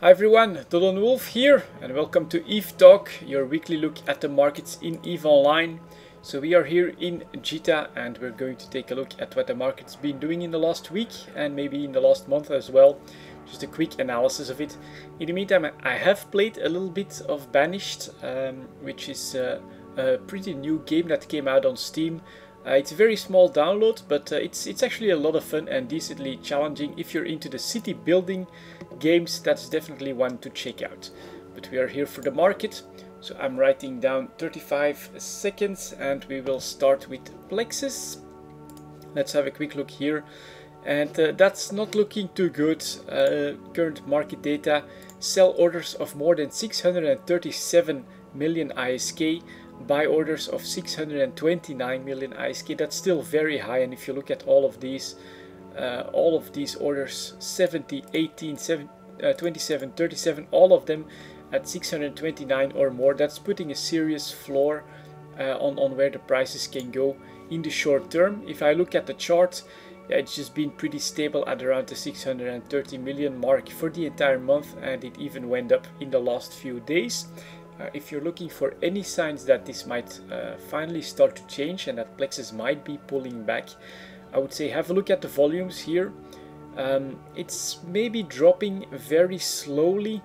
Hi everyone, delonewolf here and welcome to EVE Talk, your weekly look at the markets in EVE Online. So we are here in JITA and we're going to take a look at what the market's been doing in the last week and maybe in the last month as well. Just a quick analysis of it. In the meantime, I have played a little bit of Banished, which is a pretty new game that came out on Steam. It's a very small download, but it's actually a lot of fun and decently challenging. If you're into the city building games, that's definitely one to check out. But we are here for the market, so I'm writing down 35 seconds and we will start with plexes. Let's have a quick look here, and that's not looking too good. Current market data: sell orders of more than 637 million ISK, buy orders of 629 million ISK. That's still very high, and if you look at all of these orders, 70, 18, 27, 37, all of them at 629 or more, that's putting a serious floor on where the prices can go in the short term. If I look at the chart, it's just been pretty stable at around the 630 million mark for the entire month, and it even went up in the last few days. If you're looking for any signs that this might finally start to change and that plexes might be pulling back, I would say have a look at the volumes here. It's maybe dropping very slowly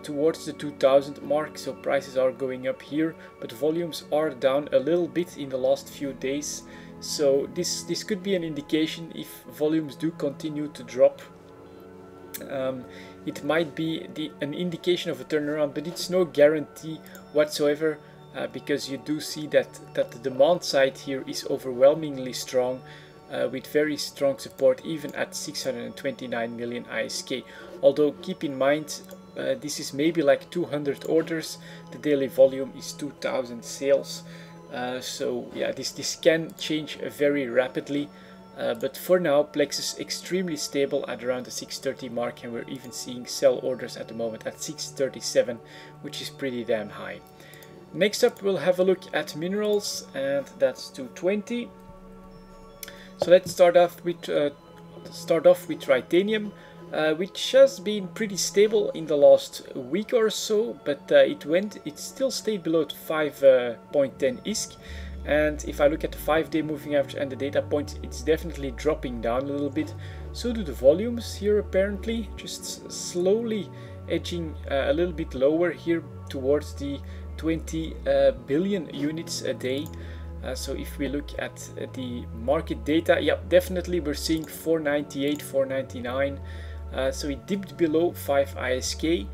towards the 2000 mark, so prices are going up here, but volumes are down a little bit in the last few days. So this could be an indication. If volumes do continue to drop, it might be an indication of a turnaround, but it's no guarantee whatsoever, because you do see that the demand side here is overwhelmingly strong, with very strong support even at 629 million ISK. Although keep in mind, this is maybe like 200 orders, the daily volume is 2000 sales. So yeah, this can change very rapidly. But for now, Plex is extremely stable at around the 630 mark, and we're even seeing sell orders at the moment at 637, which is pretty damn high. Next up, we'll have a look at minerals, and that's 220. So let's start off with titanium, which has been pretty stable in the last week or so, but it still stayed below 5.10 ISK. And if I look at the 5-day moving average and the data points, it's definitely dropping down a little bit. So do the volumes here, apparently, just slowly edging a little bit lower here towards the 20 billion units a day. So if we look at the market data, yeah, definitely we're seeing 498, 499. So it dipped below 5 ISK.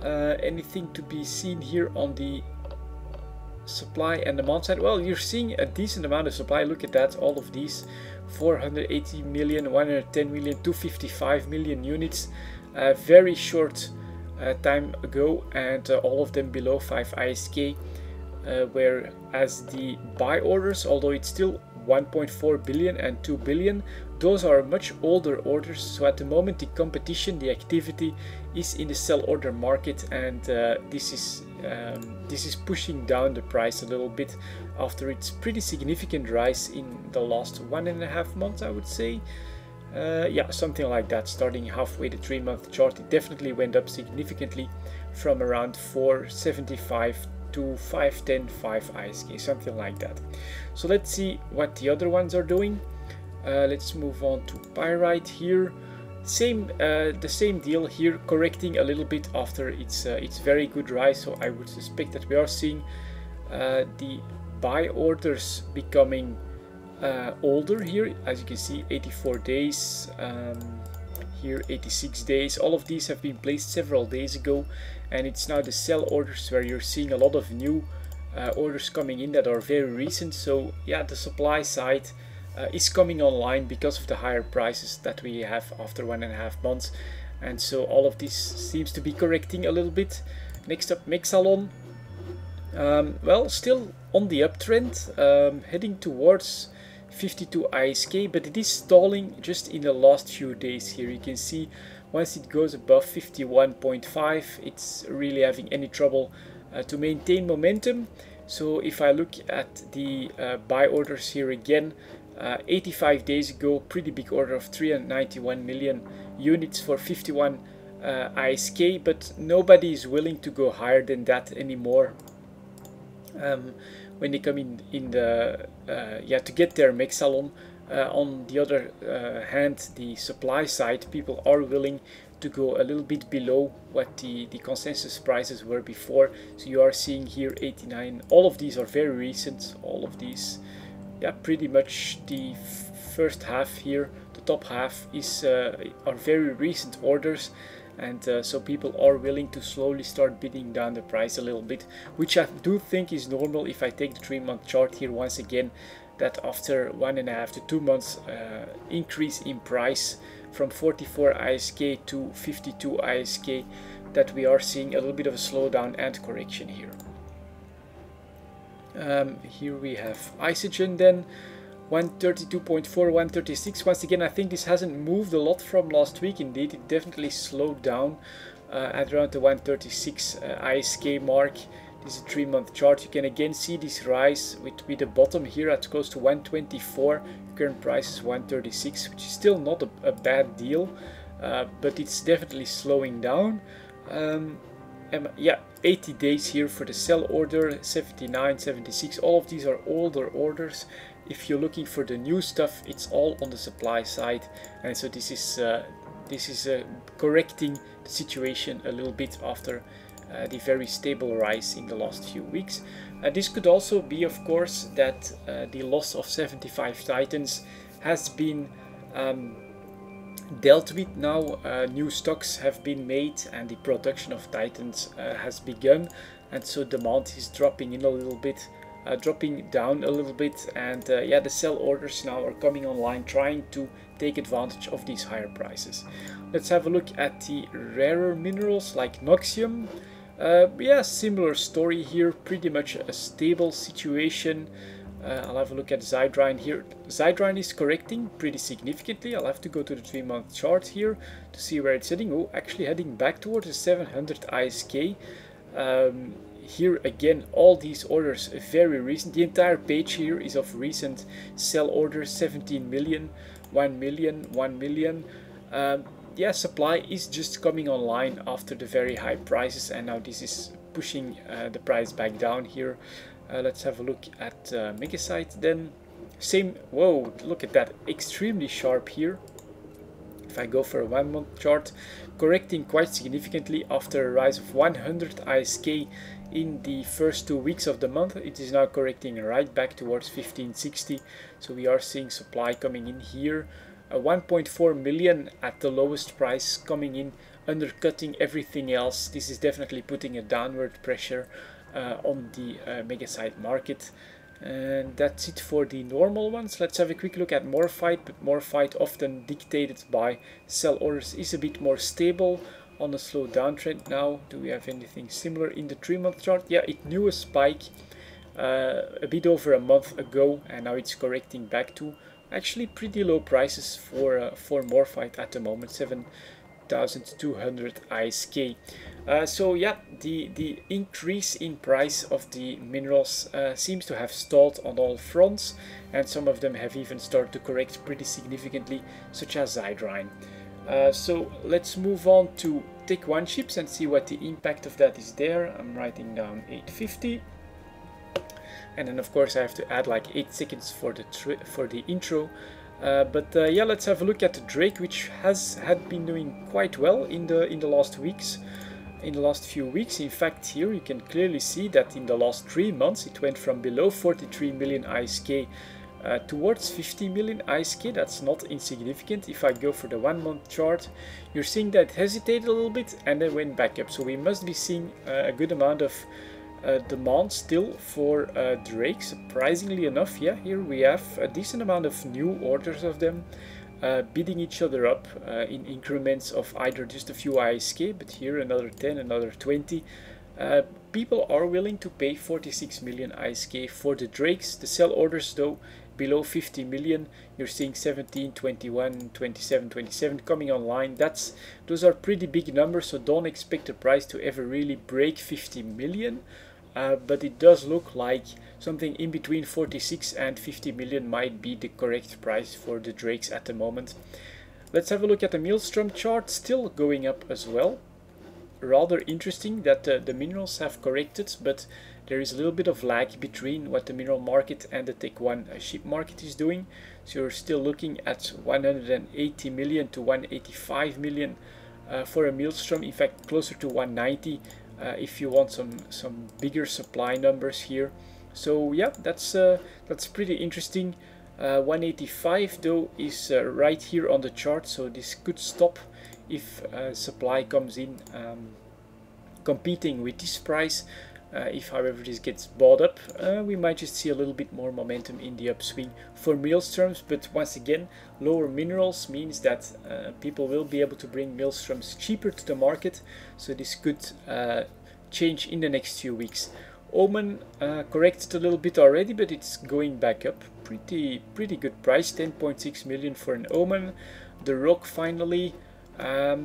Anything to be seen here on the supply and demand side? Well, you're seeing a decent amount of supply. Look at that, all of these 480 million, 110 million, 255 million units, very short time ago, and all of them below 5 ISK, whereas the buy orders, although it's still 1.4 billion and 2 billion, those are much older orders. So at the moment, the competition, the activity is in the sell order market, and this is pushing down the price a little bit after its pretty significant rise in the last 1.5 months, I would say. Yeah, something like that. Starting halfway the 3-month chart, it definitely went up significantly from around 475 to 510, 5 ISK, something like that. So let's see what the other ones are doing. Let's move on to pyrite here. The same deal here, correcting a little bit after its very good rise. So I would suspect that we are seeing the buy orders becoming older here. As you can see, 84 days, here 86 days. All of these have been placed several days ago, and it's now the sell orders where you're seeing a lot of new orders coming in that are very recent. So yeah, the supply side is coming online because of the higher prices that we have after 1.5 months, and so all of this seems to be correcting a little bit. Next up, Mexalon. Well, still on the uptrend, heading towards 52 ISK, but it is stalling just in the last few days here. You can see once it goes above 51.5, it's really having any trouble to maintain momentum. So if I look at the buy orders here again, 85 days ago, pretty big order of 391 million units for 51 ISK, but nobody is willing to go higher than that anymore. When they come in the to get their Mexalon. On the other hand, the supply side, people are willing to go a little bit below what the consensus prices were before. So you are seeing here 89. All of these are very recent. All of these, yeah, pretty much the first half here. The top half is are very recent orders. And so people are willing to slowly start bidding down the price a little bit, which I do think is normal. If I take the 3-month chart here once again, that after 1.5 to 2 months increase in price from 44 ISK to 52 ISK, that we are seeing a little bit of a slowdown and correction here. Here we have Isogen then. 132.4, 136. Once again, I think this hasn't moved a lot from last week. Indeed, it definitely slowed down at around the 136 ISK mark. This is a 3-month chart. You can again see this rise with the bottom here at close to 124. Current price is 136, which is still not a bad deal, but it's definitely slowing down. Yeah, 80 days here for the sell order, 79, 76. All of these are older orders. If you're looking for the new stuff, it's all on the supply side, and so this is correcting the situation a little bit after the very stable rise in the last few weeks. This could also be, of course, that the loss of 75 Titans has been dealt with now. New stocks have been made and the production of Titans has begun, and so demand is dropping in a little bit. Dropping down a little bit, and yeah, the sell orders now are coming online, trying to take advantage of these higher prices. Let's have a look at the rarer minerals like Noxium. Yeah, similar story here, pretty much a stable situation. I'll have a look at Zydrine here. Zydrine is correcting pretty significantly. I'll have to go to the 3-month chart here to see where it's heading. Oh, actually heading back towards the 700 ISK. Here again, all these orders are very recent. The entire page here is of recent sell orders. 17 million, 1 million, 1 million. Yeah, supply is just coming online after the very high prices, and now this is pushing the price back down here. Let's have a look at Megasite then. Same, whoa, look at that, extremely sharp here. If I go for a 1-month chart, correcting quite significantly after a rise of 100 ISK in the first 2 weeks of the month. It is now correcting right back towards 1560. So we are seeing supply coming in here. 1.4 million at the lowest price coming in, undercutting everything else. This is definitely putting a downward pressure on the Megasite market. And that's it for the normal ones. Let's have a quick look at Morphite, but Morphite, often dictated by sell orders, is a bit more stable on a slow downtrend now. Do we have anything similar in the 3-month chart? Yeah, it knew a spike a bit over a month ago, and now it's correcting back to actually pretty low prices for Morphite at the moment, 7,200 ISK. So yeah, the increase in price of the minerals seems to have stalled on all fronts, and some of them have even started to correct pretty significantly, such as Zydrine. So let's move on to Tech 1 chips and see what the impact of that is there. I'm writing down 850. And then of course I have to add like 8 seconds for the intro. Yeah, let's have a look at the Drake, which had been doing quite well in the last weeks, in the last few weeks. In fact, here you can clearly see that in the last 3 months it went from below 43 million ISK towards 50 million ISK. That's not insignificant. If I go for the 1-month chart, you're seeing that it hesitated a little bit and then went back up. So we must be seeing a good amount of demand still for Drake, surprisingly enough. Yeah, here we have a decent amount of new orders of them bidding each other up in increments of either just a few ISK, but here another 10, another 20. People are willing to pay 46 million ISK for the Drakes. The sell orders though below 50 million, you're seeing 17, 21, 27, 27 coming online. Those are pretty big numbers, so don't expect the price to ever really break 50 million. But it does look like something in between 46 and 50 million might be the correct price for the Drakes at the moment. Let's have a look at the Maelstrom chart, still going up as well. Rather interesting that the minerals have corrected, but there is a little bit of lag between what the mineral market and the Tech 1 ship market is doing. So you're still looking at 180 million to 185 million for a Maelstrom, in fact closer to 190 if you want some bigger supply numbers here. So yeah, that's pretty interesting. 185 though is right here on the chart, so this could stop if supply comes in competing with this price. If however this gets bought up, we might just see a little bit more momentum in the upswing for Maelstroms. But once again, lower minerals means that people will be able to bring Maelstroms cheaper to the market, so this could change in the next few weeks. Omen corrected a little bit already, but it's going back up. Pretty good price, 10.6 million for an Omen. The Rock finally, I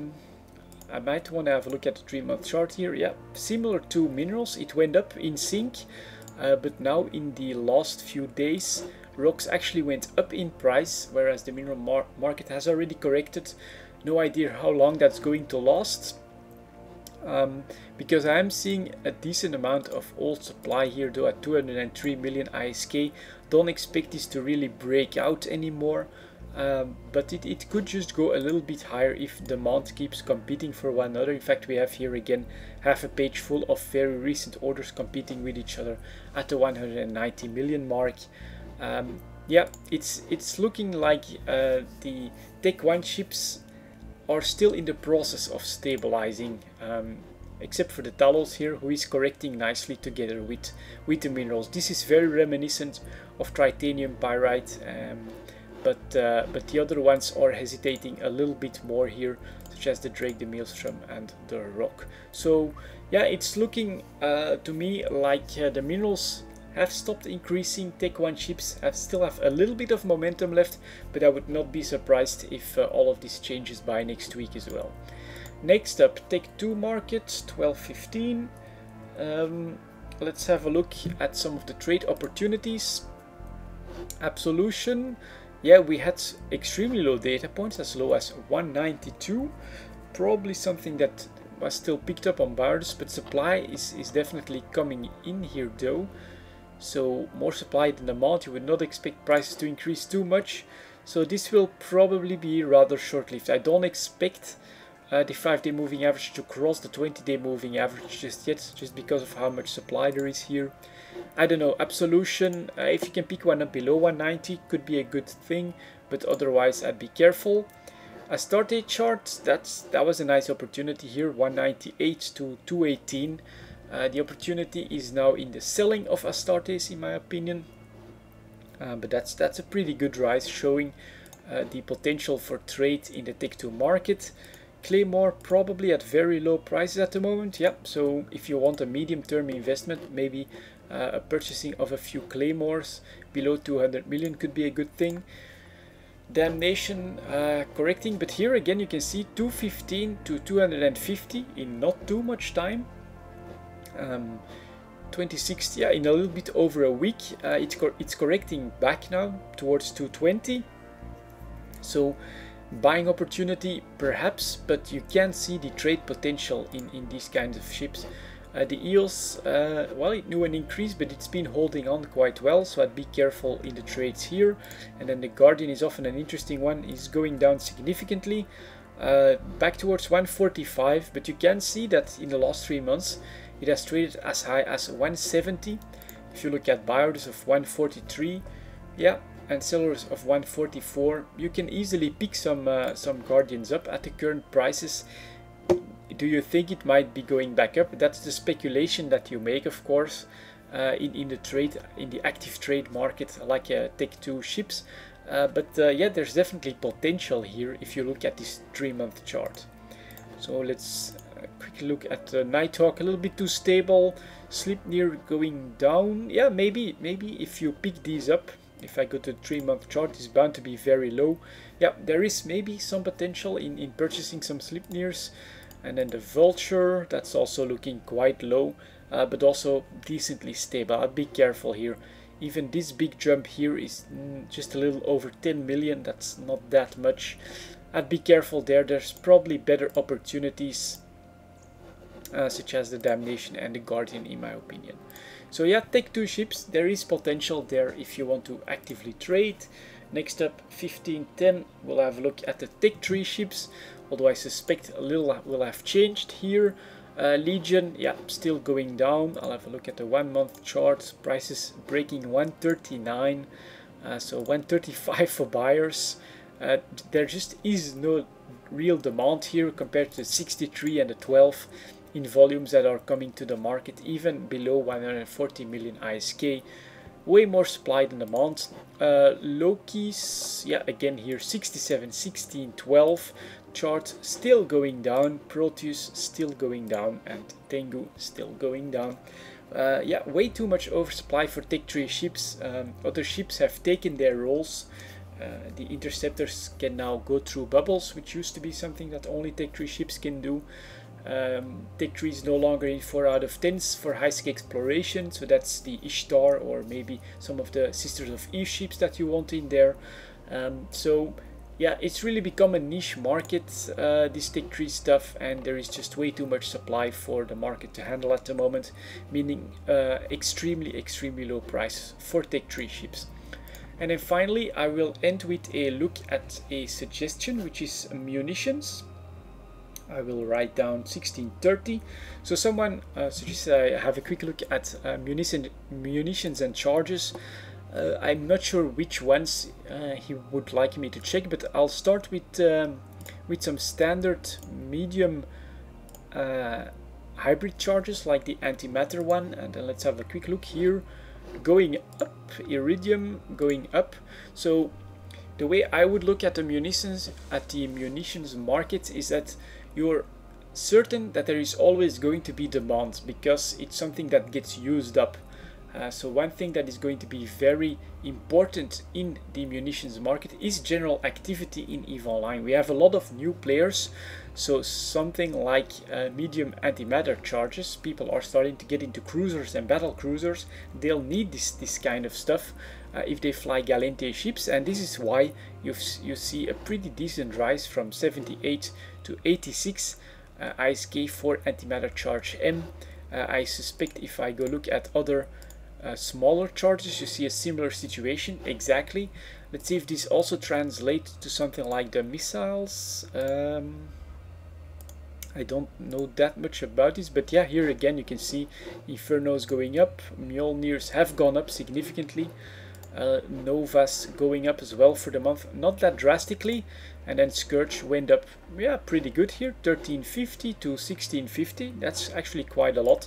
might want to have a look at the 3-month chart here. Yeah, similar to minerals, it went up in sync, but now in the last few days, rocks actually went up in price, whereas the mineral market has already corrected. No idea how long that's going to last. Because I am seeing a decent amount of old supply here though at 203 million ISK. Don't expect this to really break out anymore, but it could just go a little bit higher if demand keeps competing for one another. In fact, we have here again half a page full of very recent orders competing with each other at the 190 million mark. Yeah, it's looking like the Tech 1 ships are still in the process of stabilizing, except for the Talos here, who is correcting nicely together with the minerals. This is very reminiscent of titanium pyrite, but the other ones are hesitating a little bit more here, such as the Drake, the Maelstrom and the Rock. So yeah, it's looking to me like the minerals have stopped increasing. Tech 1 ships still have a little bit of momentum left, but I would not be surprised if all of this changes by next week as well. Next up, Tech 2 market, 12.15. Let's have a look at some of the trade opportunities. Absolution, yeah, we had extremely low data points, as low as 192. Probably something that was still picked up on buyers, but supply is definitely coming in here though. So more supply than demand, you would not expect prices to increase too much. So this will probably be rather short-lived. I don't expect the 5-day moving average to cross the 20-day moving average just yet, just because of how much supply there is here. I don't know, Absolution, if you can pick one up below 190, could be a good thing, but otherwise I'd be careful. Astarte chart, that was a nice opportunity here, 198 to 218. The opportunity is now in the selling of Astartes, in my opinion, but that's a pretty good rise, showing the potential for trade in the Tech 2 market. Claymore probably at very low prices at the moment. Yep, so if you want a medium-term investment, maybe a purchasing of a few Claymores below 200 million could be a good thing. Damnation correcting, but here again you can see 215 to 250 in not too much time. 2060, yeah, in a little bit over a week. It's correcting back now towards 220. So buying opportunity perhaps, but you can see the trade potential in these kinds of ships. The EOS, well, it knew an increase, but it's been holding on quite well, so I'd be careful in the trades here. And then the Guardian is often an interesting one, is going down significantly, back towards 145, but you can see that in the last 3 months it has traded as high as 170. If you look at buy orders of 143, yeah, and sellers of 144, you can easily pick some Guardians up at the current prices. Do you think it might be going back up? That's the speculation that you make, of course, in the trade, in the active trade market, like Tech 2 ships. But yeah, there's definitely potential here if you look at this 3-month chart. So let's quickly look at Nighthawk, a little bit too stable. Sleipnir going down. Yeah, maybe if you pick these up, if I go to the 3-month chart, it's bound to be very low. Yeah, there is maybe some potential in purchasing some Sleipnirs. And then the Vulture, that's also looking quite low, but also decently stable. I'd be careful here. Even this big jump here is just a little over 10 million. That's not that much. I'd be careful there. There's probably better opportunities such as the Damnation and the Guardian, in my opinion. So yeah, Tech 2 ships, there is potential there if you want to actively trade. Next up, 1510, we'll have a look at the Tech 3 ships, although I suspect a little will have changed here. Legion, yeah, still going down. I'll have a look at the 1 month chart. Prices breaking 139, so 135 for buyers. There just is no real demand here compared to the 63 and the 12 in volumes that are coming to the market, even below 140 million ISK. Way more supply than demand. Loki's, yeah, again here 67, 16, 12 chart still going down. Proteus still going down, and Tengu still going down. Yeah, way too much oversupply for Tech 3 ships. Other ships have taken their roles. The interceptors can now go through bubbles, which used to be something that only Tech 3 ships can do. Tech 3 is no longer in 4 out of 10s for high-sec exploration, so that's the Ishtar or maybe some of the Sisters of Eve ships that you want in there. So yeah, it's really become a niche market, this Tech 3 stuff, and there is just way too much supply for the market to handle at the moment, meaning extremely low price for Tech 3 ships. And then finally, I will end with a look at a suggestion, which is munitions. I will write down 1630. So someone suggests I have a quick look at munitions and charges. I'm not sure which ones he would like me to check, but I'll start with some standard medium hybrid charges like the antimatter one, and then let's have a quick look here. Going up, iridium going up. So the way I would look at the munitions market is that you're certain that there is always going to be demand because it's something that gets used up. So one thing that is going to be very important in the munitions market is general activity in EVE Online. We have a lot of new players, so something like medium antimatter charges, people are starting to get into cruisers and battle cruisers. They'll need this kind of stuff if they fly Galente ships, and this is why you see a pretty decent rise from 78 to 86 ISK for antimatter charge M. I suspect if I go look at other smaller charges, you see a similar situation exactly. Let's see if this also translates to something like the missiles. I don't know that much about this, but yeah, here again you can see Inferno's going up, Mjolnirs have gone up significantly, Nova's going up as well for the month, not that drastically, and then Scourge went up, yeah, pretty good here, 1350 to 1650, that's actually quite a lot.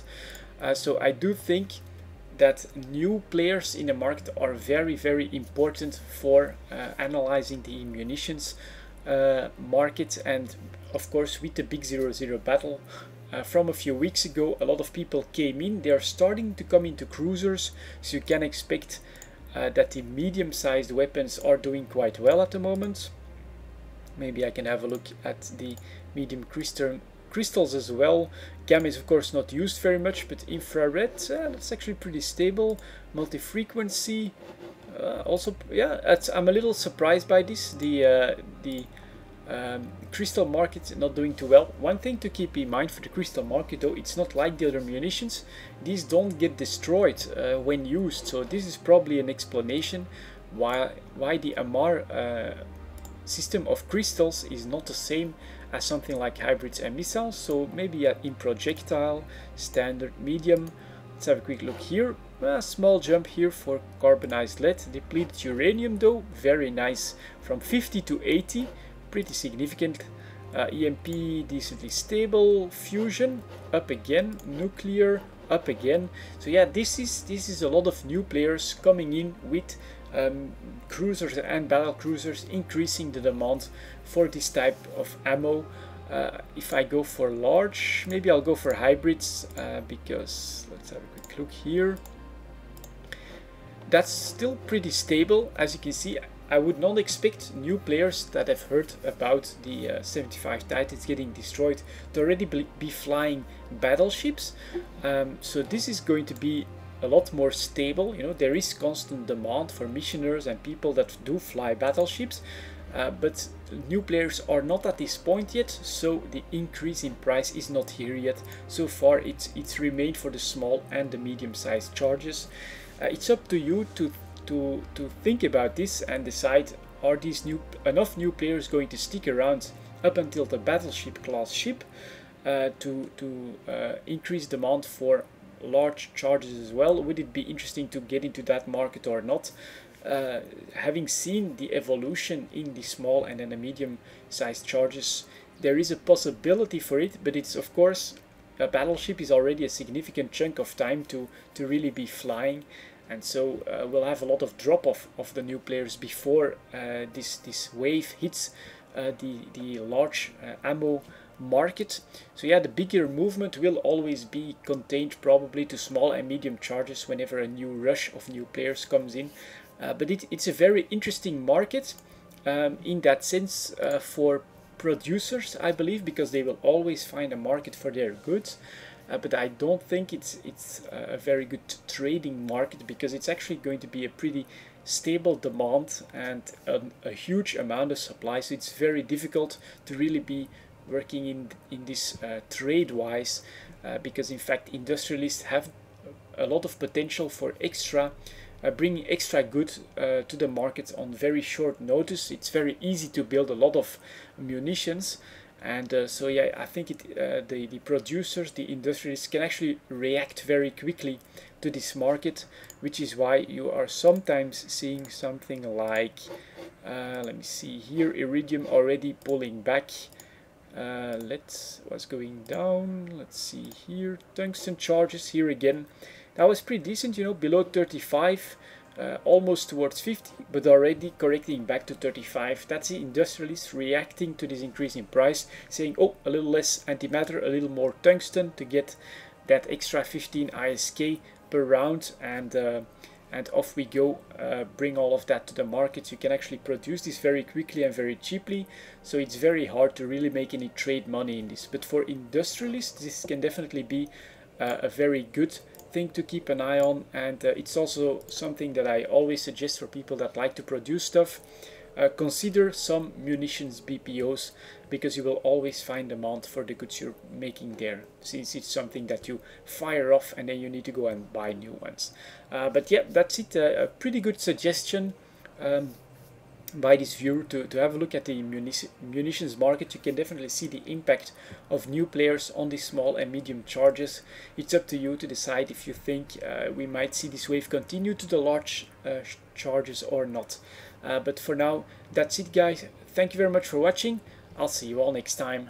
So I do think that new players in the market are very important for analyzing the munitions market. And of course, with the big 0-0 battle from a few weeks ago, a lot of people came in. They are starting to come into cruisers, so you can expect that the medium-sized weapons are doing quite well at the moment. Maybe I can have a look at the medium crystals as well. Gamma is of course not used very much, but infrared, that's actually pretty stable. Multi-frequency, also, yeah, I'm a little surprised by this. The crystal market not doing too well. One thing to keep in mind for the crystal market though, it's not like the other munitions. These don't get destroyed when used, so this is probably an explanation why the Amar system of crystals is not the same as something like hybrids and missiles. So maybe in projectile, standard, medium. Let's have a quick look here. A small jump here for carbonized lead. Depleted uranium though, very nice, from 50 to 80, pretty significant. EMP decently stable. Fusion up again. Nuclear up again. So yeah, this is a lot of new players coming in with cruisers and battle cruisers, increasing the demand for this type of ammo. If I go for large, maybe I'll go for hybrids, because let's have a quick look here. That's still pretty stable. As you can see, I would not expect new players that have heard about the 75 Titans getting destroyed to already be flying battleships. So this is going to be a lot more stable. You know, there is constant demand for missioners and people that do fly battleships. but new players are not at this point yet, so the increase in price is not here yet. So far it's remained for the small and the medium-sized charges. It's up to you to think about this and decide, are these enough new players going to stick around up until the battleship class ship to increase demand for large charges as well? Would it be interesting to get into that market or not? Having seen the evolution in the small and then the medium-sized charges, there is a possibility for it, but it's, of course, a battleship is already a significant chunk of time to really be flying, and so we'll have a lot of drop-off of the new players before this wave hits the large ammo market. So yeah, the bigger movement will always be contained probably to small and medium charges whenever a new rush of new players comes in. But it's a very interesting market in that sense for producers, I believe, because they will always find a market for their goods. But I don't think it's a very good trading market, because it's actually going to be a pretty stable demand and a huge amount of supply. So it's very difficult to really be working in this trade-wise, because in fact industrialists have a lot of potential for bringing extra goods to the market on very short notice. It's very easy to build a lot of munitions, and so yeah, I think the producers, the industrialists can actually react very quickly to this market, which is why you are sometimes seeing something like, let me see here, iridium already pulling back. What's going down? Let's see here, tungsten charges here again. That was pretty decent, you know, below 35, almost towards 50, but already correcting back to 35. That's the industrialists reacting to this increase in price, saying, oh, a little less antimatter, a little more tungsten to get that extra 15 ISK per round, and off we go. Bring all of that to the market. You can actually produce this very quickly and very cheaply, so it's very hard to really make any trade money in this. But for industrialists, this can definitely be a very good thing to keep an eye on, and it's also something that I always suggest for people that like to produce stuff. Consider some munitions BPOs, because you will always find demand for the goods you're making there, since it's something that you fire off and then you need to go and buy new ones. But yeah, that's it. A pretty good suggestion by this viewer to have a look at the munitions market. You can definitely see the impact of new players on the small and medium charges. It's up to you to decide if you think we might see this wave continue to the large charges or not. But for now, that's it, guys. Thank you very much for watching. I'll see you all next time.